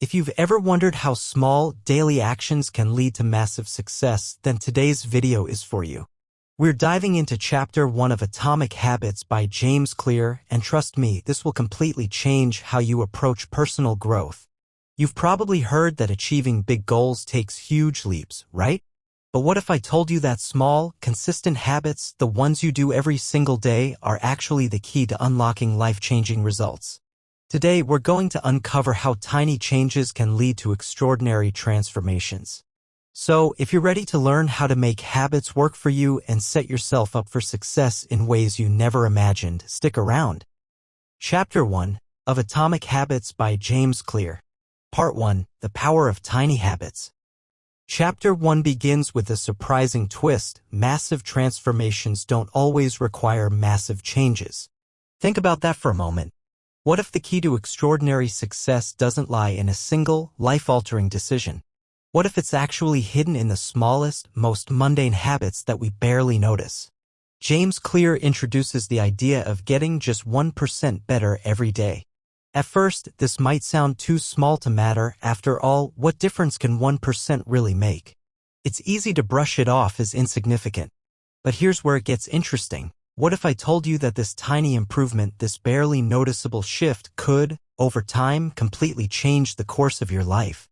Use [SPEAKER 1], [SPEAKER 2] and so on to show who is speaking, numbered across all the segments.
[SPEAKER 1] If you've ever wondered how small, daily actions can lead to massive success, then today's video is for you. We're diving into Chapter 1 of Atomic Habits by James Clear, and trust me, this will completely change how you approach personal growth. You've probably heard that achieving big goals takes huge leaps, right? But what if I told you that small, consistent habits, the ones you do every single day, are actually the key to unlocking life-changing results? Today, we're going to uncover how tiny changes can lead to extraordinary transformations. So, if you're ready to learn how to make habits work for you and set yourself up for success in ways you never imagined, stick around. Chapter 1 of Atomic Habits by James Clear. Part 1, The Power of Tiny Habits. Chapter 1 begins with a surprising twist. Massive transformations don't always require massive changes. Think about that for a moment. What if the key to extraordinary success doesn't lie in a single, life-altering decision? What if it's actually hidden in the smallest, most mundane habits that we barely notice? James Clear introduces the idea of getting just 1% better every day. At first, this might sound too small to matter. After all, what difference can 1% really make? It's easy to brush it off as insignificant. But here's where it gets interesting. What if I told you that this tiny improvement, this barely noticeable shift, could, over time, completely change the course of your life?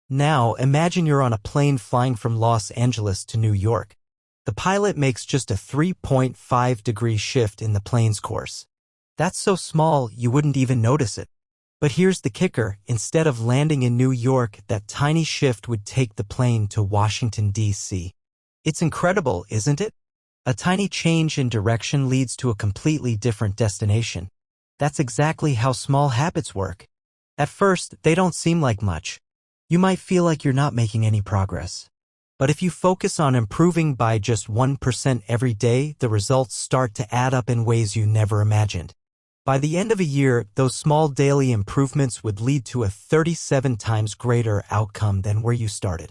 [SPEAKER 1] Now, imagine you're on a plane flying from Los Angeles to New York. The pilot makes just a 3.5-degree shift in the plane's course. That's so small, you wouldn't even notice it. But here's the kicker. Instead of landing in New York, that tiny shift would take the plane to Washington, D.C. It's incredible, isn't it? A tiny change in direction leads to a completely different destination. That's exactly how small habits work. At first, they don't seem like much. You might feel like you're not making any progress. But if you focus on improving by just 1% every day, the results start to add up in ways you never imagined. By the end of a year, those small daily improvements would lead to a 37 times greater outcome than where you started.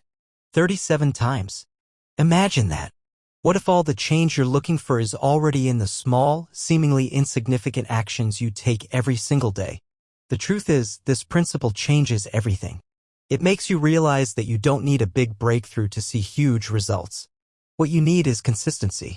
[SPEAKER 1] 37 times. Imagine that. What if all the change you're looking for is already in the small, seemingly insignificant actions you take every single day? The truth is, this principle changes everything. It makes you realize that you don't need a big breakthrough to see huge results. What you need is consistency.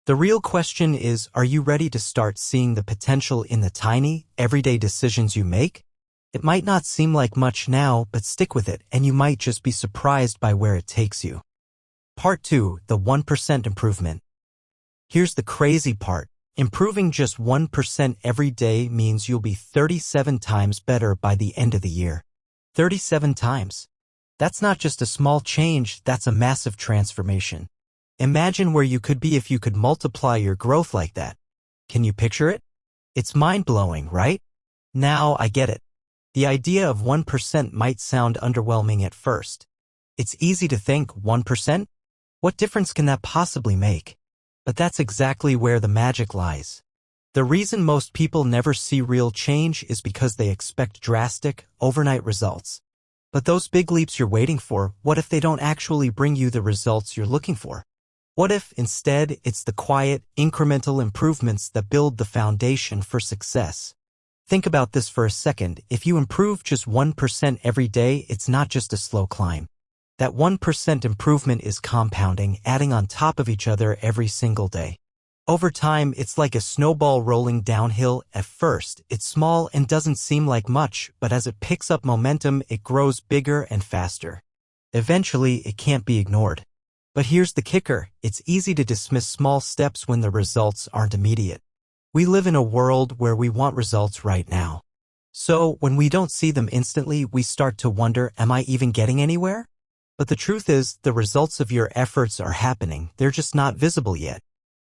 [SPEAKER 1] The real question is, are you ready to start seeing the potential in the tiny, everyday decisions you make? It might not seem like much now, but stick with it, and you might just be surprised by where it takes you. Part 2, the 1% improvement. Here's the crazy part. Improving just 1% every day means you'll be 37 times better by the end of the year. 37 times. That's not just a small change, that's a massive transformation. Imagine where you could be if you could multiply your growth like that. Can you picture it? It's mind-blowing, right? Now I get it. The idea of 1% might sound underwhelming at first. It's easy to think, 1%? What difference can that possibly make? But that's exactly where the magic lies. The reason most people never see real change is because they expect drastic, overnight results. But those big leaps you're waiting for, what if they don't actually bring you the results you're looking for? What if, instead, it's the quiet, incremental improvements that build the foundation for success? Think about this for a second. If you improve just 1% every day, it's not just a slow climb. That 1% improvement is compounding, adding on top of each other every single day. Over time, it's like a snowball rolling downhill. At first, it's small and doesn't seem like much, but as it picks up momentum, it grows bigger and faster. Eventually, it can't be ignored. But here's the kicker. It's easy to dismiss small steps when the results aren't immediate. We live in a world where we want results right now. So, when we don't see them instantly, we start to wonder, am I even getting anywhere? But the truth is, the results of your efforts are happening, they're just not visible yet.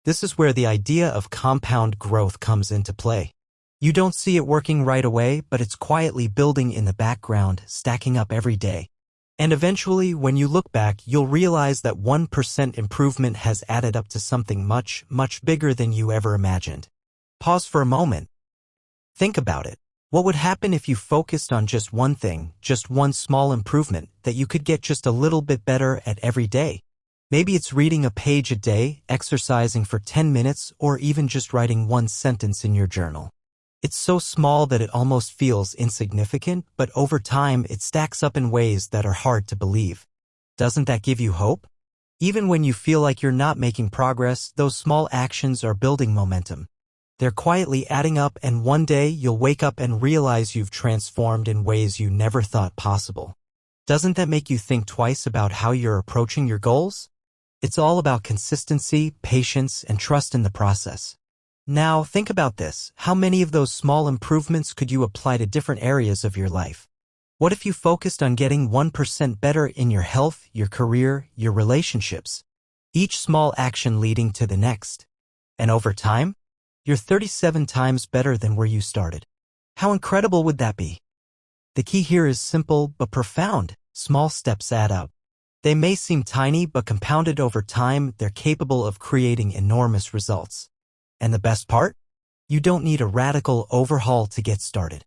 [SPEAKER 1] This is where the idea of compound growth comes into play. You don't see it working right away, but it's quietly building in the background, stacking up every day. And eventually, when you look back, you'll realize that 1% improvement has added up to something much, much bigger than you ever imagined. Pause for a moment. Think about it. What would happen if you focused on just one thing, just one small improvement that you could get just a little bit better at every day? Maybe it's reading a page a day, exercising for 10 minutes, or even just writing one sentence in your journal. It's so small that it almost feels insignificant, but over time it stacks up in ways that are hard to believe. Doesn't that give you hope? Even when you feel like you're not making progress, those small actions are building momentum. They're quietly adding up, and one day you'll wake up and realize you've transformed in ways you never thought possible. Doesn't that make you think twice about how you're approaching your goals? It's all about consistency, patience, and trust in the process. Now, think about this. How many of those small improvements could you apply to different areas of your life? What if you focused on getting 1% better in your health, your career, your relationships? Each small action leading to the next. And over time, you're 37 times better than where you started. How incredible would that be? The key here is simple but profound. Small steps add up. They may seem tiny, but compounded over time, they're capable of creating enormous results. And the best part? You don't need a radical overhaul to get started.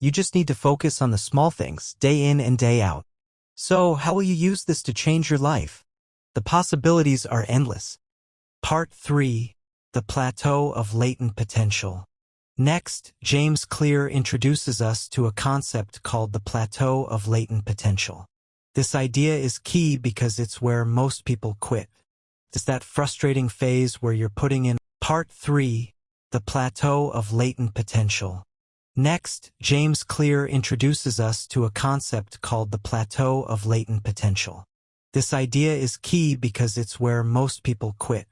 [SPEAKER 1] You just need to focus on the small things, day in and day out. So, how will you use this to change your life? The possibilities are endless. Part 3. The Plateau of Latent Potential. Next, James Clear introduces us to a concept called the Plateau of Latent Potential. This idea is key because it's where most people quit. It's that frustrating phase where you're putting in. Part 3. The Plateau of Latent Potential. Next, James Clear introduces us to a concept called the Plateau of Latent Potential. This idea is key because it's where most people quit.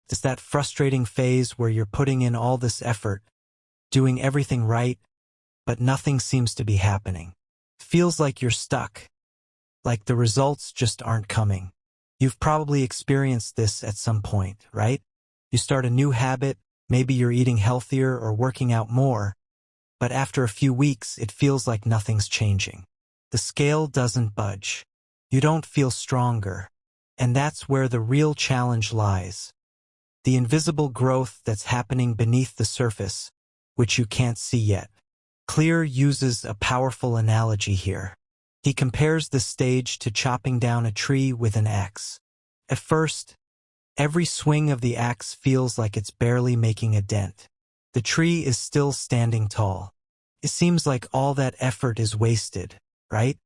[SPEAKER 1] It's that frustrating phase where you're putting in all this effort, doing everything right, but nothing seems to be happening. Feels like you're stuck, like the results just aren't coming. You've probably experienced this at some point, right? You start a new habit, maybe you're eating healthier or working out more, but after a few weeks it feels like nothing's changing. The scale doesn't budge. You don't feel stronger. And that's where the real challenge lies. The invisible growth that's happening beneath the surface, which you can't see yet. Clear uses a powerful analogy here. He compares the stage to chopping down a tree with an axe. At first, every swing of the axe feels like it's barely making a dent. The tree is still standing tall. It seems like all that effort is wasted, right?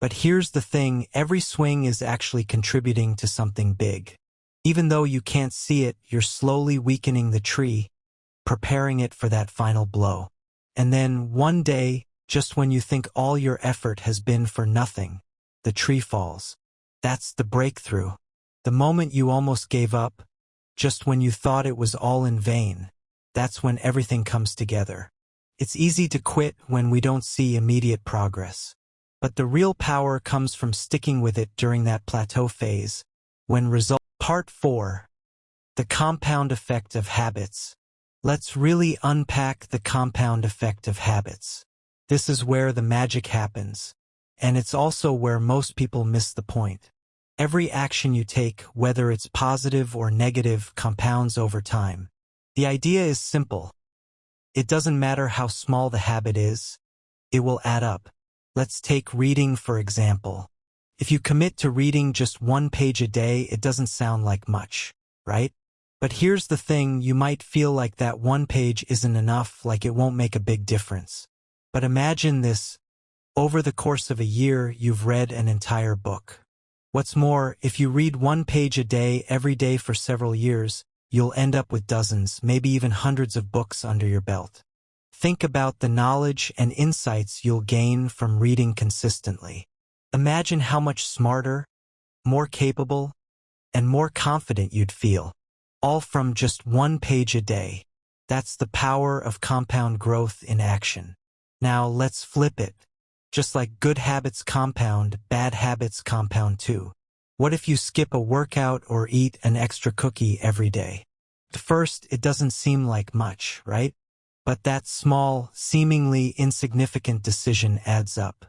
[SPEAKER 1] But here's the thing, every swing is actually contributing to something big. Even though you can't see it, you're slowly weakening the tree, preparing it for that final blow. And then, one day, just when you think all your effort has been for nothing, the tree falls. That's the breakthrough. The moment you almost gave up, just when you thought it was all in vain, that's when everything comes together. It's easy to quit when we don't see immediate progress. But the real power comes from sticking with it during that plateau phase, when results. Part 4. The Compound Effect of Habits. Let's really unpack the compound effect of habits. This is where the magic happens, and it's also where most people miss the point. Every action you take, whether it's positive or negative, compounds over time. The idea is simple. It doesn't matter how small the habit is, it will add up. Let's take reading for example. If you commit to reading just 1 page a day, it doesn't sound like much, right? But here's the thing, you might feel like that 1 page isn't enough, like it won't make a big difference. But imagine this, over the course of a year, you've read an entire book. What's more, if you read 1 page a day every day for several years, you'll end up with dozens, maybe even hundreds of books under your belt. Think about the knowledge and insights you'll gain from reading consistently. Imagine how much smarter, more capable, and more confident you'd feel, all from just 1 page a day. That's the power of compound growth in action. Now let's flip it. Just like good habits compound, bad habits compound too. What if you skip a workout or eat an extra cookie every day? At first, it doesn't seem like much, right? But that small, seemingly insignificant decision adds up.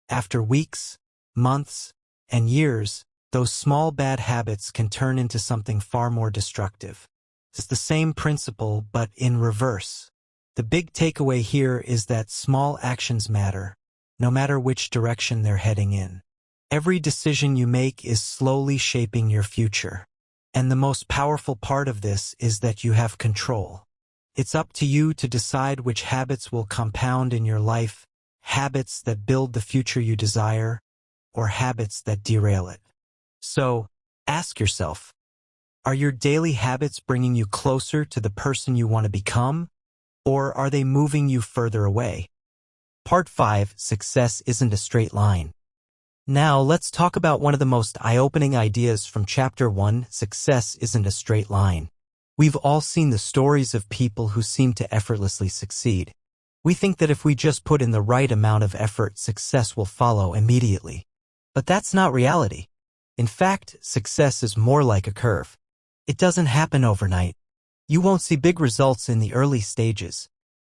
[SPEAKER 1] After weeks, months, and years, those small bad habits can turn into something far more destructive. It's the same principle, but in reverse. The big takeaway here is that small actions matter, no matter which direction they're heading in. Every decision you make is slowly shaping your future. And the most powerful part of this is that you have control. It's up to you to decide which habits will compound in your life, habits that build the future you desire, or habits that derail it. So, ask yourself, are your daily habits bringing you closer to the person you want to become, or are they moving you further away? Part 5, Success Isn't a Straight Line. Now, let's talk about one of the most eye-opening ideas from Chapter 1, Success Isn't a Straight Line. We've all seen the stories of people who seem to effortlessly succeed. We think that if we just put in the right amount of effort, success will follow immediately. But that's not reality. In fact, success is more like a curve. It doesn't happen overnight. You won't see big results in the early stages.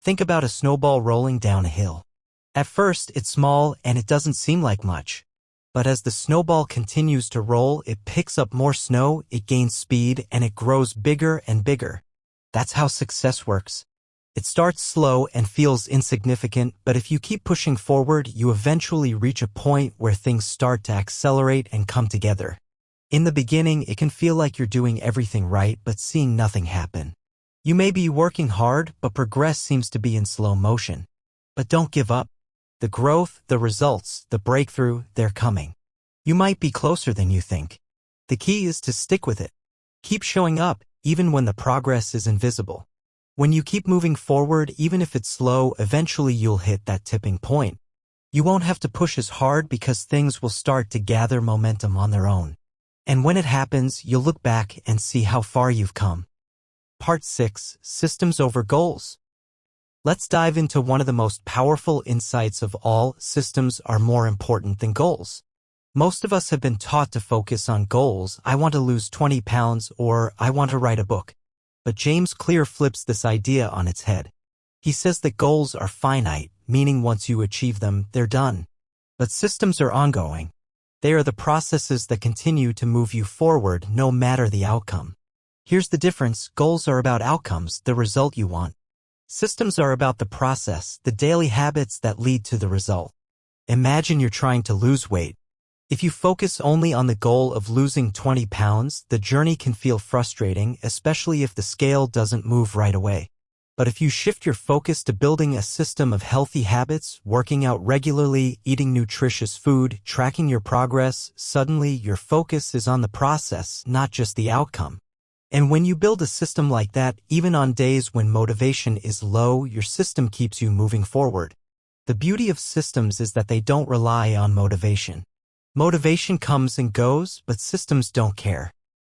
[SPEAKER 1] Think about a snowball rolling down a hill. At first, it's small and it doesn't seem like much. But as the snowball continues to roll, it picks up more snow, it gains speed, and it grows bigger and bigger. That's how success works. It starts slow and feels insignificant, but if you keep pushing forward, you eventually reach a point where things start to accelerate and come together. In the beginning, it can feel like you're doing everything right, but seeing nothing happen. You may be working hard, but progress seems to be in slow motion. But don't give up. The growth, the results, the breakthrough, they're coming. You might be closer than you think. The key is to stick with it. Keep showing up, even when the progress is invisible. When you keep moving forward, even if it's slow, eventually you'll hit that tipping point. You won't have to push as hard because things will start to gather momentum on their own. And when it happens, you'll look back and see how far you've come. Part 6, Systems over Goals. Let's dive into one of the most powerful insights of all. Systems are more important than goals. Most of us have been taught to focus on goals. I want to lose 20 pounds or I want to write a book. But James Clear flips this idea on its head. He says that goals are finite, meaning once you achieve them, they're done. But systems are ongoing. They are the processes that continue to move you forward no matter the outcome. Here's the difference. Goals are about outcomes, the result you want. Systems are about the process, the daily habits that lead to the result. Imagine you're trying to lose weight. If you focus only on the goal of losing 20 pounds, the journey can feel frustrating, especially if the scale doesn't move right away. But if you shift your focus to building a system of healthy habits, working out regularly, eating nutritious food, tracking your progress, suddenly your focus is on the process, not just the outcome. And when you build a system like that, even on days when motivation is low, your system keeps you moving forward. The beauty of systems is that they don't rely on motivation. Motivation comes and goes, but systems don't care.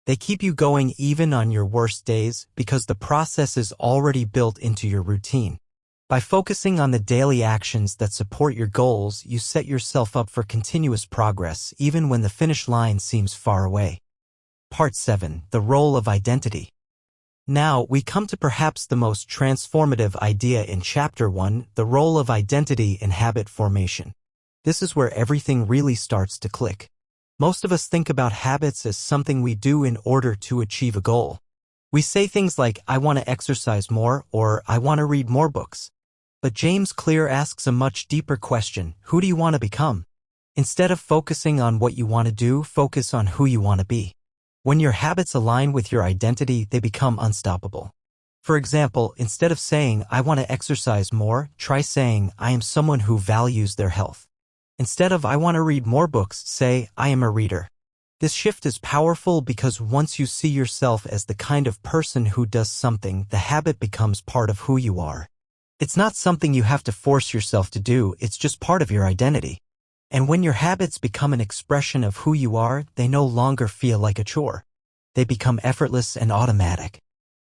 [SPEAKER 1] They keep you going even on your worst days because the process is already built into your routine. By focusing on the daily actions that support your goals, you set yourself up for continuous progress even when the finish line seems far away. Part 7, The Role of Identity. Now, we come to perhaps the most transformative idea in Chapter 1, the role of identity in habit formation. This is where everything really starts to click. Most of us think about habits as something we do in order to achieve a goal. We say things like, I want to exercise more, or I want to read more books. But James Clear asks a much deeper question, who do you want to become? Instead of focusing on what you want to do, focus on who you want to be. When your habits align with your identity, they become unstoppable. For example, instead of saying, I want to exercise more, try saying, I am someone who values their health. Instead of, I want to read more books, say, I am a reader. This shift is powerful because once you see yourself as the kind of person who does something, the habit becomes part of who you are. It's not something you have to force yourself to do, it's just part of your identity. And when your habits become an expression of who you are, they no longer feel like a chore. They become effortless and automatic.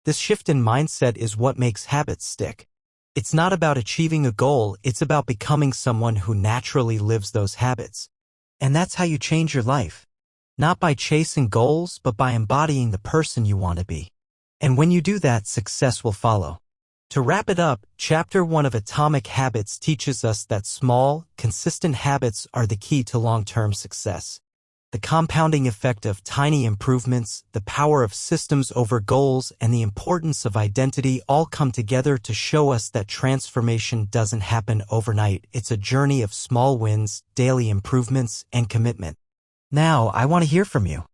[SPEAKER 1] This shift in mindset is what makes habits stick. It's not about achieving a goal, it's about becoming someone who naturally lives those habits. And that's how you change your life. Not by chasing goals, but by embodying the person you want to be. And when you do that, success will follow. To wrap it up, Chapter 1 of Atomic Habits teaches us that small, consistent habits are the key to long-term success. The compounding effect of tiny improvements, the power of systems over goals, and the importance of identity all come together to show us that transformation doesn't happen overnight. It's a journey of small wins, daily improvements, and commitment. Now, I want to hear from you.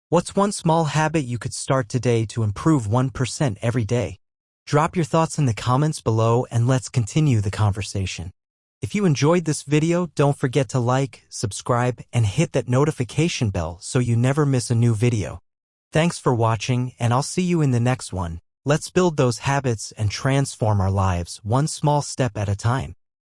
[SPEAKER 1] What's one small habit you could start today to improve 1% every day? Drop your thoughts in the comments below and let's continue the conversation. If you enjoyed this video, don't forget to like, subscribe, and hit that notification bell so you never miss a new video. Thanks for watching, and I'll see you in the next one. Let's build those habits and transform our lives one small step at a time.